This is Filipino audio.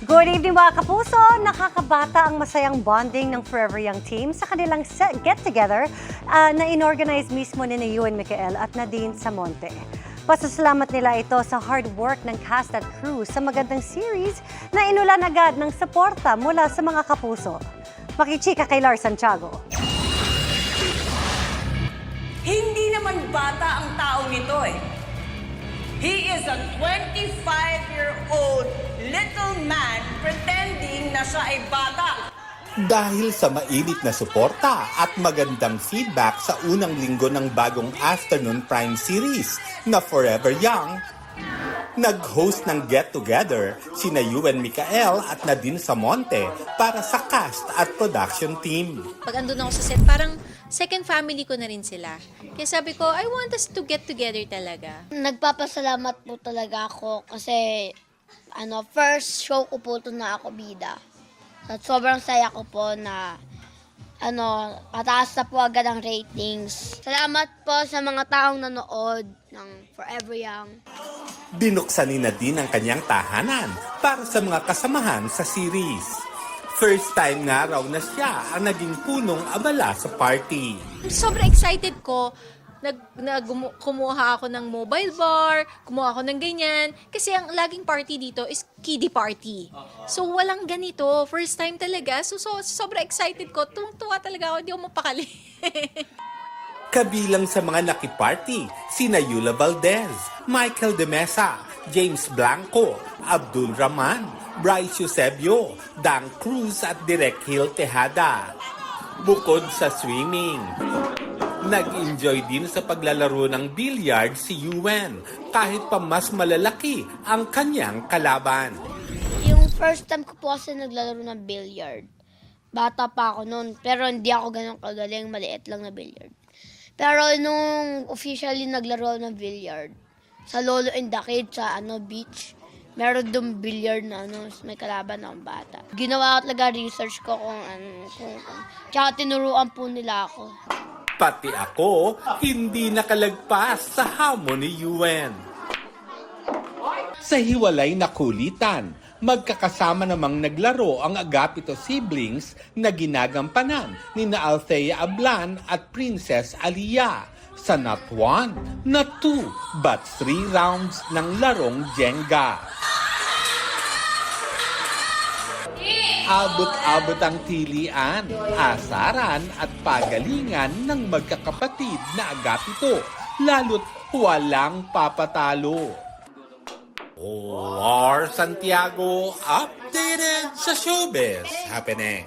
Good evening mga kapuso! Nakakabata ang masayang bonding ng Forever Young team sa kanilang get-together na inorganize mismo ni Ewan Micael at Nadine Samonte. Pasasalamat nila ito sa hard work ng cast at crew sa magandang series na inulan agad ng suporta mula sa mga kapuso. Makichika kay Lars Santiago. Hindi naman bata ang taong ito eh. He is a 25-year-old little man pretending na siya ay bata. Dahil sa mainit na suporta at magandang feedback sa unang linggo ng bagong afternoon prime series na Forever Young, nag-host ng get-together sina Ewan Micael at Nadine Samonte para sa cast at production team. Pag andun ako sa set, parang second family ko na rin sila. Kaya sabi ko, I want us to get together talaga. Nagpapasalamat po talaga ako kasi first show ko po ito na ako bida. At sobrang saya ko po na pataas na po agad ang ratings. Salamat po sa mga taong nanood ng Forever Young. Binuksan ni Nadine ang kanyang tahanan para sa mga kasamahan sa series. First time nga raw na siya ang naging punong abala sa party. Sobrang excited ko. Kumuha ako ng mobile bar, kumuha ako ng ganyan. Kasi ang laging party dito is kiddie party. So walang ganito. First time talaga. So sobrang excited ko. Tuwang-tuwa talaga ako. Hindi ako mapakali. Kabilang sa mga nakiparty, sina Yula Valdez, Michael De Mesa, James Blanco, Abdul Rahman, Bryce Eusebio, Dan Cruz at Direk Hill Tejada. Bukod sa swimming, nag-enjoy din sa paglalaro ng billiard si Ewan kahit pa mas malalaki ang kanyang kalaban. Yung first time ko po kasi naglalaro ng billiard. Bata pa ako noon, pero hindi ako ganun kagaling, maliit lang na billiard. Pero nung officially naglaro ng billiard, sa Lolo and the Kid, sa beach, meron doon billiard na may kalaban ng bata. Ginawa ko talaga research ko kung tsaka tinuruan po nila ako. Pati ako, hindi nakalagpas sa hamon ni Ewan. Sa hiwalay na kulitan, magkakasama namang naglaro ang Agapito siblings na ginagampanan ni na Althea Ablan at Princess Aliyah sa not 1, not 2, but 3 rounds ng larong Jenga. Abot-abot ang tilian, asaran at pagalingan ng magkakapatid na Agapito, lalo't walang papatalo. Lars Santiago, updated sa showbiz happening.